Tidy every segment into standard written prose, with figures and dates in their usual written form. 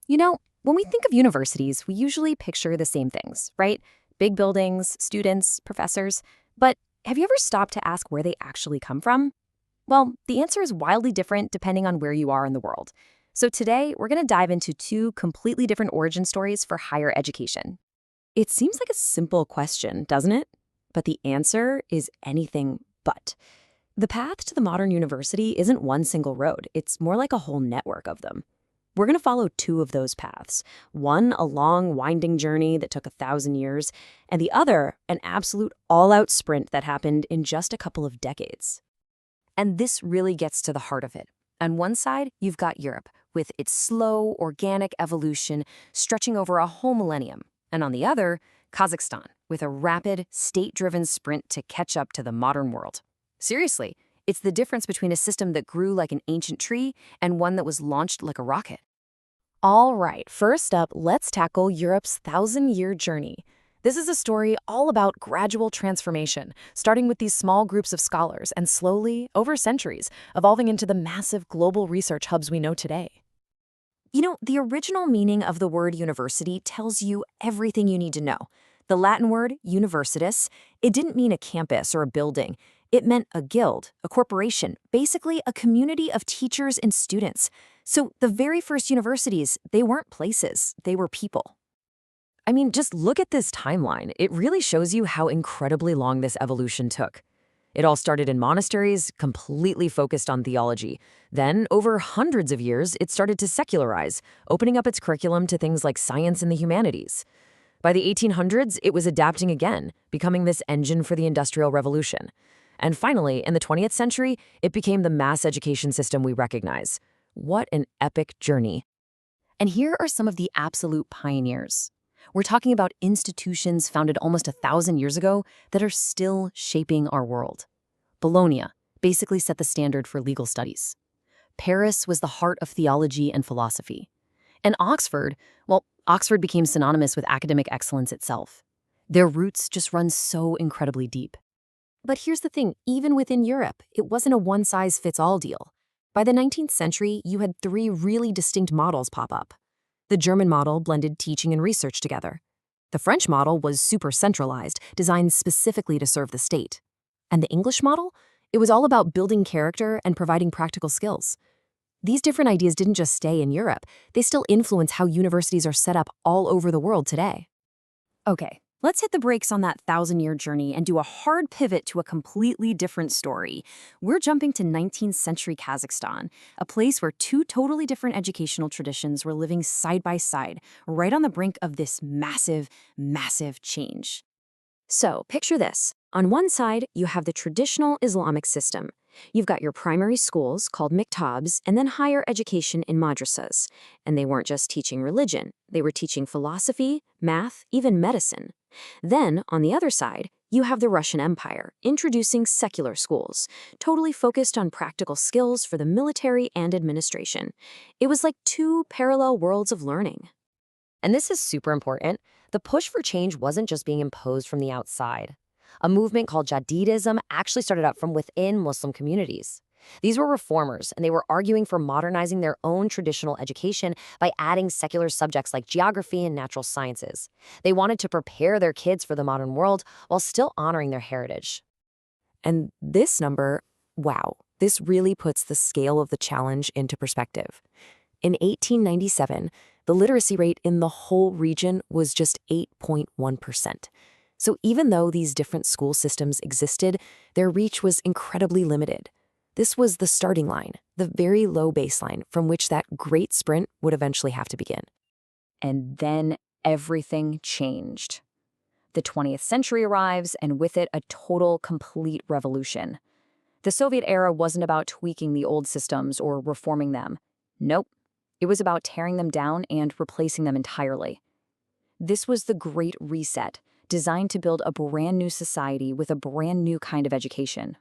When we think of universities, we usually picture the same things, right? Big buildings, students, professors. But have you ever stopped to ask where they actually come from? Well, the answer is wildly different depending on where you are in the world. So today, we're going to dive into two completely different origin stories for higher education. It seems like a simple question, doesn't it? But the answer is anything but. The path to the modern university isn't one single road. It's more like a whole network of them. We're going to follow two of those paths. One, a long, winding journey that took 1,000 years, and the other, an absolute all-out sprint that happened in just a couple of decades. And this really gets to the heart of it. On one side, you've got Europe, with its slow, organic evolution stretching over a whole millennium. And on the other, Kazakhstan, with a rapid, state-driven sprint to catch up to the modern world. Seriously, it's the difference between a system that grew like an ancient tree and one that was launched like a rocket. All right, first up, let's tackle Europe's 1,000-year journey. This is a story all about gradual transformation, starting with these small groups of scholars and slowly, over centuries, evolving into the massive global research hubs we know today. The original meaning of the word university tells you everything you need to know. The Latin word universitas, it didn't mean a campus or a building. It meant a guild, a corporation, basically a community of teachers and students. So the very first universities, they weren't places, they were people. I mean, just look at this timeline. It really shows you how incredibly long this evolution took. It all started in monasteries, completely focused on theology. Then, over hundreds of years, it started to secularize, opening up its curriculum to things like science and the humanities. By the 1800s, it was adapting again, becoming this engine for the Industrial Revolution. And finally, in the 20th century, it became the mass education system we recognize. What an epic journey. And here are some of the absolute pioneers. We're talking about institutions founded almost 1,000 years ago that are still shaping our world. Bologna basically set the standard for legal studies. Paris was the heart of theology and philosophy. And Oxford became synonymous with academic excellence itself. Their roots just run so incredibly deep. But here's the thing, even within Europe, it wasn't a one-size-fits-all deal. By the 19th century, you had three really distinct models pop up. The German model blended teaching and research together. The French model was super centralized, designed specifically to serve the state. And the English model? It was all about building character and providing practical skills. These different ideas didn't just stay in Europe, they still influence how universities are set up all over the world today. Okay, let's hit the brakes on that 1,000-year journey and do a hard pivot to a completely different story. We're jumping to 19th century Kazakhstan, a place where two totally different educational traditions were living side by side, right on the brink of this massive, massive change. So, picture this. On one side, you have the traditional Islamic system. You've got your primary schools, called miktabs, and then higher education in madrasas. And they weren't just teaching religion. They were teaching philosophy, math, even medicine. Then, on the other side, you have the Russian Empire, introducing secular schools, totally focused on practical skills for the military and administration. It was like two parallel worlds of learning. And this is super important. The push for change wasn't just being imposed from the outside. A movement called Jadidism actually started up from within Muslim communities. These were reformers, and they were arguing for modernizing their own traditional education by adding secular subjects like geography and natural sciences. They wanted to prepare their kids for the modern world while still honoring their heritage. And this number, wow, this really puts the scale of the challenge into perspective. In 1897, the literacy rate in the whole region was just 8.1%. So even though these different school systems existed, their reach was incredibly limited. This was the starting line, the very low baseline from which that great sprint would eventually have to begin. And then everything changed. The 20th century arrives, and with it, a total, complete revolution. The Soviet era wasn't about tweaking the old systems or reforming them. Nope. It was about tearing them down and replacing them entirely. This was the Great Reset, designed to build a brand new society with a brand new kind of education.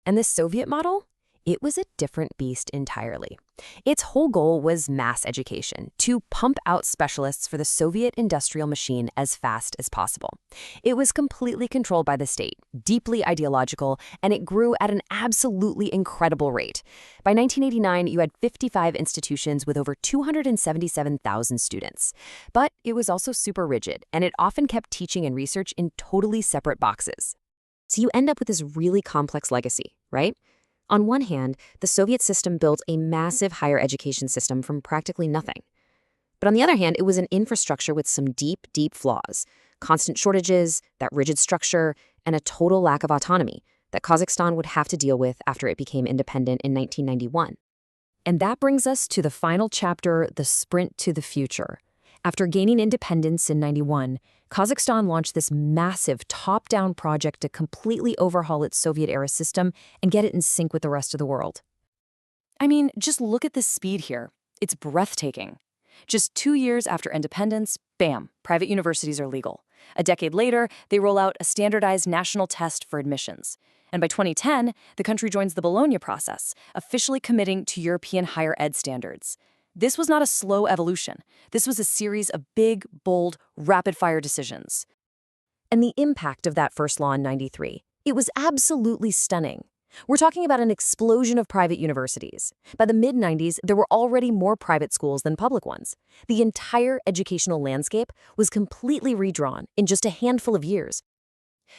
And this Soviet model? It was a different beast entirely. Its whole goal was mass education, to pump out specialists for the Soviet industrial machine as fast as possible. It was completely controlled by the state, deeply ideological, and it grew at an absolutely incredible rate. By 1989, you had 55 institutions with over 277,000 students. But it was also super rigid, and it often kept teaching and research in totally separate boxes. So you end up with this really complex legacy, right? On one hand, the Soviet system built a massive higher education system from practically nothing. But on the other hand, it was an infrastructure with some deep, deep flaws, constant shortages, that rigid structure, and a total lack of autonomy that Kazakhstan would have to deal with after it became independent in 1991. And that brings us to the final chapter, the sprint to the future. After gaining independence in 91, Kazakhstan launched this massive top-down project to completely overhaul its Soviet-era system and get it in sync with the rest of the world. I mean, just look at the speed here. It's breathtaking. Just 2 years after independence, bam, private universities are legal. A decade later, they roll out a standardized national test for admissions. And by 2010, the country joins the Bologna process, officially committing to European higher ed standards. This was not a slow evolution. This was a series of big, bold, rapid-fire decisions. And the impact of that first law in 93, it was absolutely stunning. We're talking about an explosion of private universities. By the mid-90s, there were already more private schools than public ones. The entire educational landscape was completely redrawn in just a handful of years.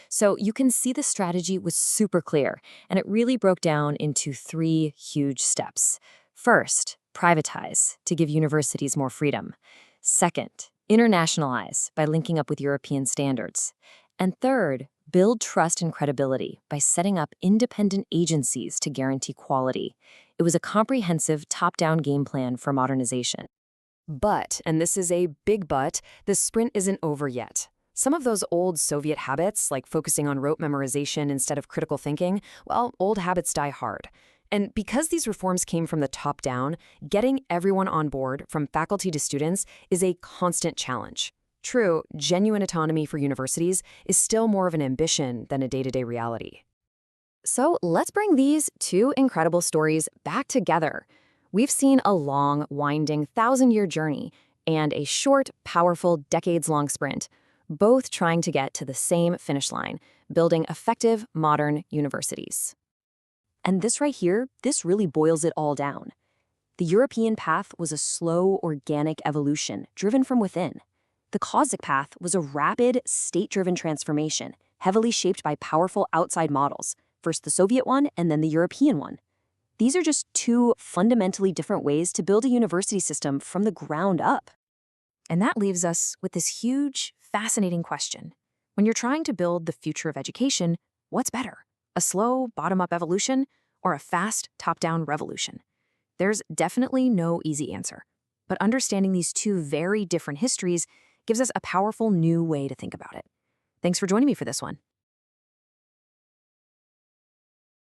So you can see the strategy was super clear, and it really broke down into 3 huge steps. First, privatize to give universities more freedom. Second, internationalize by linking up with European standards. And third, build trust and credibility by setting up independent agencies to guarantee quality. It was a comprehensive top-down game plan for modernization. But, and this is a big but, the sprint isn't over yet. Some of those old Soviet habits, like focusing on rote memorization instead of critical thinking, well, old habits die hard. And because these reforms came from the top down, getting everyone on board, from faculty to students, is a constant challenge. True, genuine autonomy for universities is still more of an ambition than a day-to-day reality. So let's bring these 2 incredible stories back together. We've seen a long, winding, 1,000-year journey and a short, powerful, decades-long sprint, both trying to get to the same finish line, building effective, modern universities. And this right here, this really boils it all down. The European path was a slow, organic evolution driven from within. The Kazakh path was a rapid, state-driven transformation, heavily shaped by powerful outside models, first the Soviet one and then the European one. These are just 2 fundamentally different ways to build a university system from the ground up. And that leaves us with this huge, fascinating question. When you're trying to build the future of education, what's better? A slow, bottom-up evolution, or a fast, top-down revolution? There's definitely no easy answer. But understanding these 2 very different histories gives us a powerful new way to think about it. Thanks for joining me for this one.